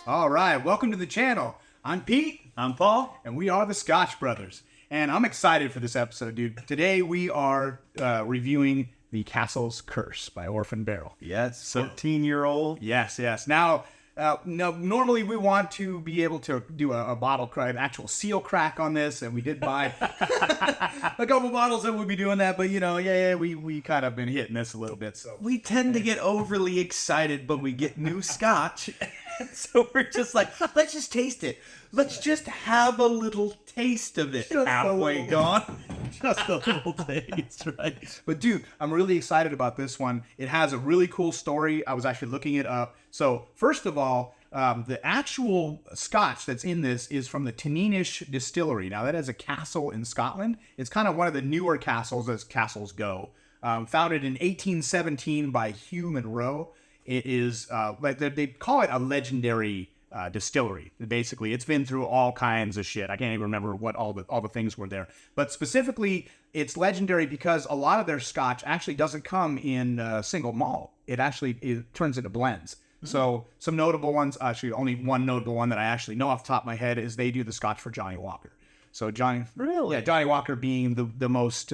All right, welcome to the channel. I'm Pete. I'm Paul. And we are the Scotch Brothers. And I'm excited for this episode, dude. Today we are reviewing the Castle's Curse by Orphan Barrel. Yes, 13-year-old. Yes. Now, normally we want to be able to do a bottle crack, an actual seal crack on this, and we did buy a couple bottles that would be doing that, but we kind of been hitting this a little bit. So we tend to get overly excited, but we get new Scotch, so we're just like, let's just taste it. Let's just have a little taste of it. Halfway gone. Just a little taste, right? But dude, I'm really excited about this one. It has a really cool story. I was actually looking it up. So first of all, the actual Scotch that's in this is from the Teaninich Distillery. Now that is a castle in Scotland. It's kind of one of the newer castles as castles go. Founded in 1817 by Hugh Monroe. It is like they call it a legendary distillery. Basically, it's been through all kinds of shit. I can't even remember what all the things were there. But specifically, it's legendary because a lot of their Scotch actually doesn't come in single malt. It turns into blends. So some notable ones, actually only one notable one that I actually know off the top of my head is they do the Scotch for Johnny Walker. So Johnny Walker being the most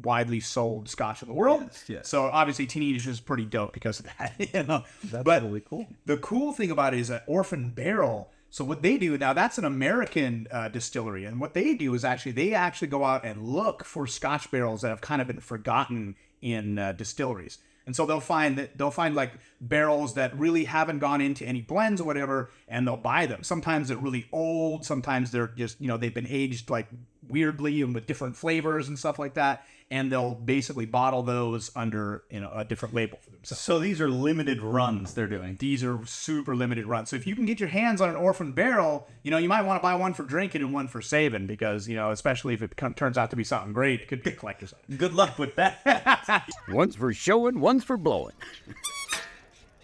widely sold Scotch in the world. Yes. So obviously Teaninich is pretty dope because of that. That's but really cool. The cool thing about it is that Orphan Barrel. So what they do now, that's an American distillery, and what they do is they actually go out and look for Scotch barrels that have kind of been forgotten in distilleries. And so they'll find like barrels that really haven't gone into any blends or whatever, and they'll buy them. Sometimes they're really old. Sometimes they're just, they've been aged like weirdly and with different flavors and stuff like that. And they'll basically bottle those under, a different label for themselves. So these are limited runs they're doing. These are super limited runs. So if you can get your hands on an Orphan Barrel, you might want to buy one for drinking and one for saving because, especially if it turns out to be something great, it could be a collector's item. Good luck with that. One's for showing, one's for blowing.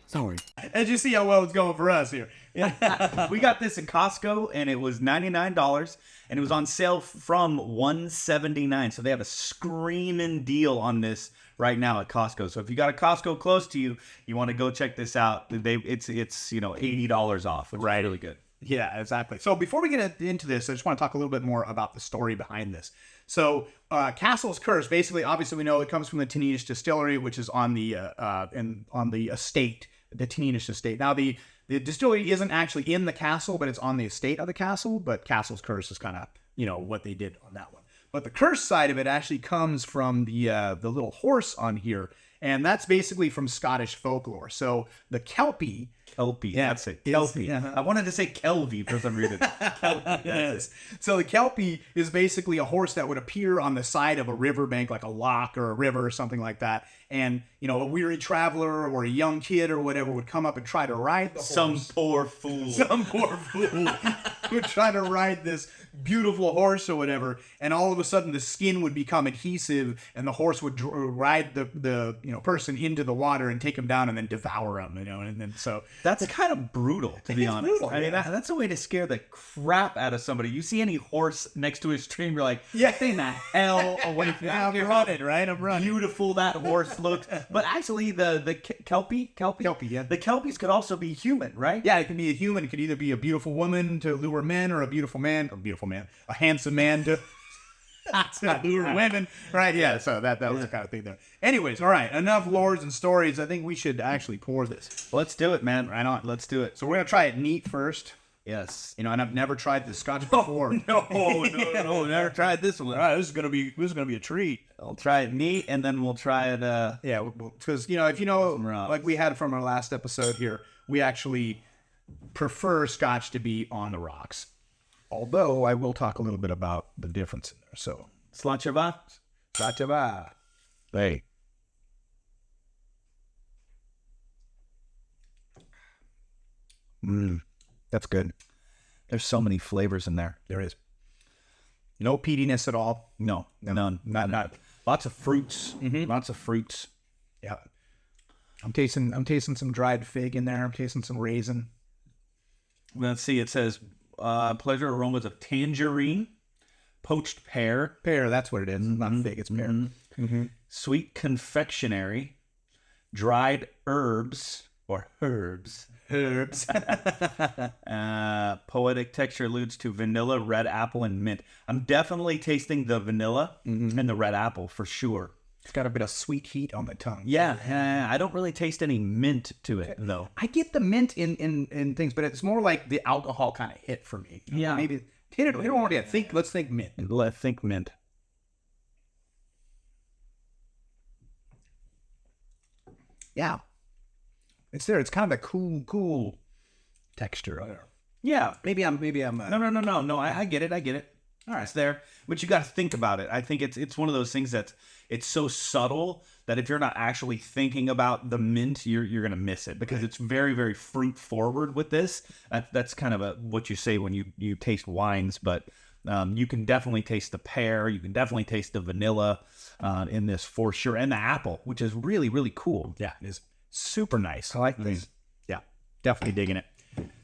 Sorry. As you see how well it's going for us here. We got this in Costco, and it was $99, and it was on sale from $179. So they have a screaming deal on this right now at Costco. So if you got a Costco close to you, you want to go check this out. It's $80 off, which is really good. Yeah, exactly. So before we get into this, I just want to talk a little bit more about the story behind this. So Castle's Curse, basically, obviously we know it comes from the Teaninich Distillery, which is on the estate, the Teaninich estate. Now the distillery isn't actually in the castle, but it's on the estate of the castle. But Castle's Curse is kind of what they did on that one. But the curse side of it actually comes from the little horse on here, and that's basically from Scottish folklore. So the Kelpie. That's it. Kelpie. I wanted to say Kelvie for some reason. Yes. So the Kelpie is basically a horse that would appear on the side of a riverbank, like a loch or a river or something like that. And, a weary traveler or a young kid or whatever would come up and try to ride the horse. Some poor fool would try to ride this beautiful horse or whatever. And all of a sudden the skin would become adhesive and the horse would ride the person into the water and take him down and then devour him, and then so... That's kind of brutal, to be honest. Brutal, I mean, that's a way to scare the crap out of somebody. You see any horse next to a stream, you're like, stay in the hell away from that. I'm running, right? I'm running. Beautiful that horse looks. But actually, the Kelpie, yeah. The Kelpies could also be human, right? Yeah, it can be a human. It could either be a beautiful woman to lure men or a handsome man to lure women, right? Yeah, so that was the kind of thing there. Anyways, all right, enough lores and stories. I think we should actually pour this. Let's do it, man. Right on. Let's do it. So we're gonna try it neat first. Yes. And I've never tried the Scotch before. No, never tried this one. All right, this is gonna be a treat. I'll try it neat, and then we'll try it. Yeah, because if like we had from our last episode here, we actually prefer Scotch to be on the rocks. Although I will talk a little bit about the difference in there. So, Slachava. Hey. That's good. There's so many flavors in there. There is. No peatiness at all. No, none. Not. Lots of fruits. Mm-hmm. Lots of fruits. Yeah. I'm tasting some dried fig in there. I'm tasting some raisin. Let's see. It says pleasure aromas of tangerine, poached pear. Pear, that's what it is. Not fig, it's pear. Sweet confectionery, dried herbs or herbs. Herbs. Poetic texture alludes to vanilla, red apple, and mint. I'm definitely tasting the vanilla and the red apple for sure. It's got a bit of sweet heat on the tongue. Yeah, I don't really taste any mint to it though. I get the mint in things, but it's more like the alcohol kind of hit for me. Yeah. Maybe hit it already. Let's think mint. Let's think mint. Yeah. It's there. It's kind of a cool texture. I don't know. Yeah. Maybe I'm. No. I get it. All right, it's there, but you got to think about it. I think it's one of those things that's it's so subtle that if you're not actually thinking about the mint, you're gonna miss it because it's very, very fruit forward with this. That's kind of what you say when you taste wines, but you can definitely taste the pear, you can definitely taste the vanilla in this for sure, and the apple, which is really, really cool. Yeah, it is super nice. I like this. Yeah, definitely digging it.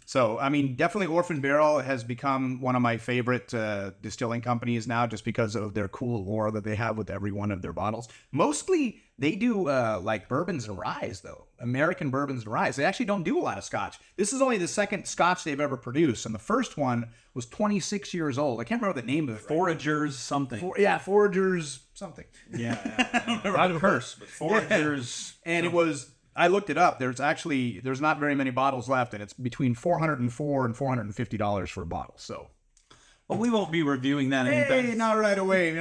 So, I mean, definitely Orphan Barrel has become one of my favorite distilling companies now just because of their cool lore that they have with every one of their bottles. Mostly, they do like bourbons and ryes, though. American bourbons and ryes. They actually don't do a lot of scotch. This is only the second scotch they've ever produced, and the first one was 26 years old. I can't remember the name of it. Foragers something. Foragers something. Yeah. Not Curse, but Foragers. And it was... I looked it up. There's not very many bottles left, and it's between $404 and $450 for a bottle. So, well, we won't be reviewing that anytime. Hey, not right away.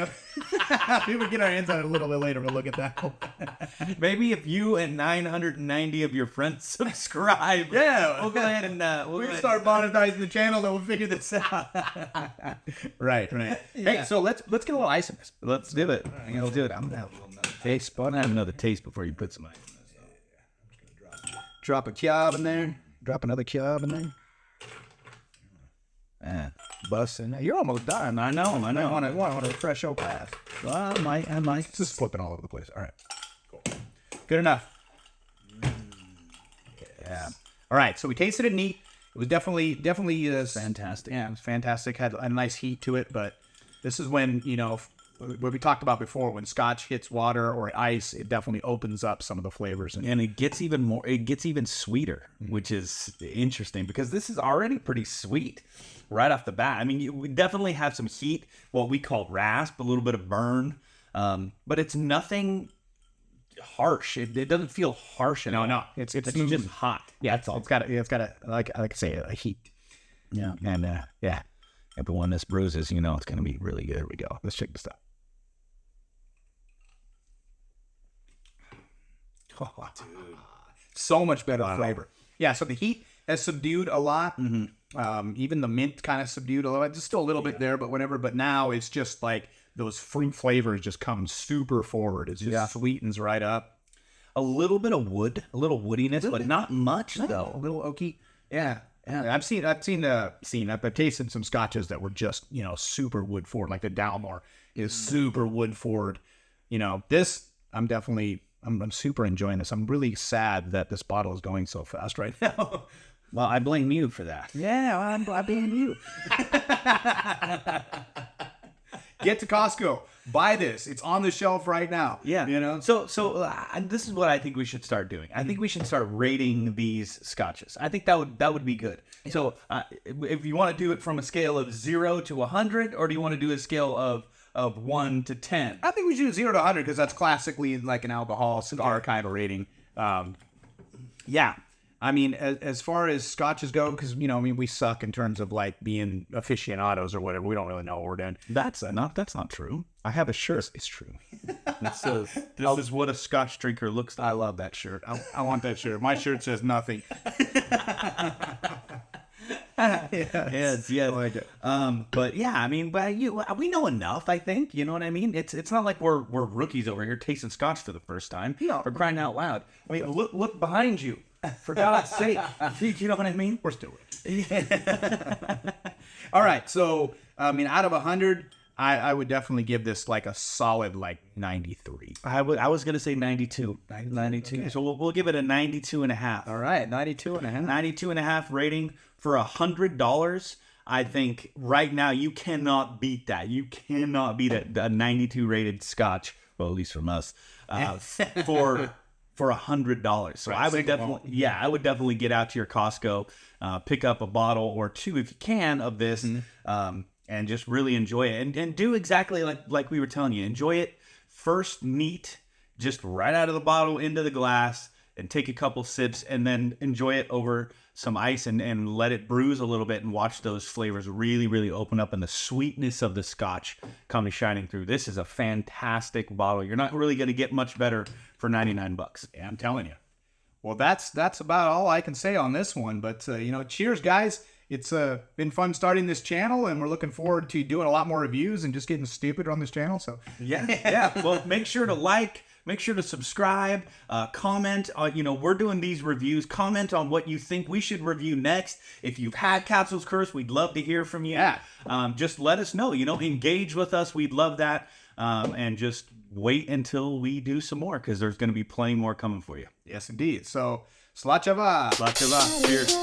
We would get our hands on it a little bit later. We'll look at that. Maybe if you and 990 of your friends subscribe, Yeah, we'll go ahead and we'll start monetizing the channel, then we'll figure this out. Right. Yeah. Hey, so let's get a little ice in this. Let's do it. Let's do it. I'm gonna have a little Taste, but have another taste before you put some ice. drop a cube in there. Drop another cube in there. Bust in there. You're almost done. I know. I want a fresh old pass. Well, I might. It's just flipping all over the place. All right. Cool. Good enough. Yeah. All right. So we tasted it neat. It was definitely Fantastic. Yeah, it was fantastic. Had a nice heat to it, but this is when, what we talked about before, when scotch hits water or ice, it definitely opens up some of the flavors. And it gets even sweeter, which is interesting because this is already pretty sweet right off the bat. I mean, we definitely have some heat, what we call rasp, a little bit of burn, but it's nothing harsh. It doesn't feel harsh at all. No, it's just hot. Yeah, that's all. It's got a like I say, a heat. Yeah, and yeah. But when this bruises, it's going to be really good. Here we go. Let's check this out. Oh, dude. So much better flavor. Yeah, so the heat has subdued a lot. Even the mint kind of subdued a little. It's still a little bit there, but whatever. But now it's just like those fruit flavors just come super forward. It just sweetens right up. A little bit of wood, a little woodiness, but not much though. A little oaky. Yeah. I've tasted some scotches that were just, super wood forward. Like the Dalmore is super wood forward. This I'm super enjoying this. I'm really sad that this bottle is going so fast right now. Well, I blame you for that. Yeah, I'm blaming you. Get to Costco. Buy this. It's on the shelf right now. Yeah. So this is what I think we should start doing. I think we should start rating these scotches. I think that would be good. So if you want to do it from a scale of 0 to 100, or do you want to do a scale of 1 to 10? I think we should do 0 to 100 because that's classically like an alcohol cigar kind of rating. Yeah. I mean, as far as scotches go, because, we suck in terms of like being aficionados or whatever. We don't really know what we're doing. That's not true. I have a shirt. It's true. This is what a scotch drinker looks like. I love that shirt. I want that shirt. My shirt says nothing. Yes. I like it. But yeah, I mean, we know enough. I think you know what I mean. It's not like we're rookies over here tasting scotch for the first time. For crying out loud. I mean, look behind you. For God's sake, you know what I mean? We're still rookies. All right, so out of 100, I would definitely give this like a solid 93. I was gonna say 92. 92. Okay. So we'll give it a 92 and a half. All right, 92 and a half. 92 and a half rating for $100. I think right now you cannot beat that. You cannot beat a 92 rated Scotch, well, at least from us, for $100. So I would definitely get out to your Costco, pick up a bottle or two if you can of this, and just really enjoy it. And do exactly like we were telling you. Enjoy it first neat, just right out of the bottle into the glass, and take a couple sips, and then enjoy it over some ice and let it bruise a little bit and watch those flavors really, really open up and the sweetness of the Scotch come shining through. This is a fantastic bottle. You're not really going to get much better for $99. Yeah, I'm telling you. Well, that's about all I can say on this one. But, cheers, guys. It's been fun starting this channel, and we're looking forward to doing a lot more reviews and just getting stupid on this channel. So yeah. Well, make sure to like. Make sure to subscribe, comment. We're doing these reviews. Comment on what you think we should review next. If you've had Capsules Curse, we'd love to hear from you. Yeah. Just let us know. Engage with us. We'd love that. And just wait until we do some more, because there's going to be plenty more coming for you. Yes, indeed. So, Slachava. Cheers.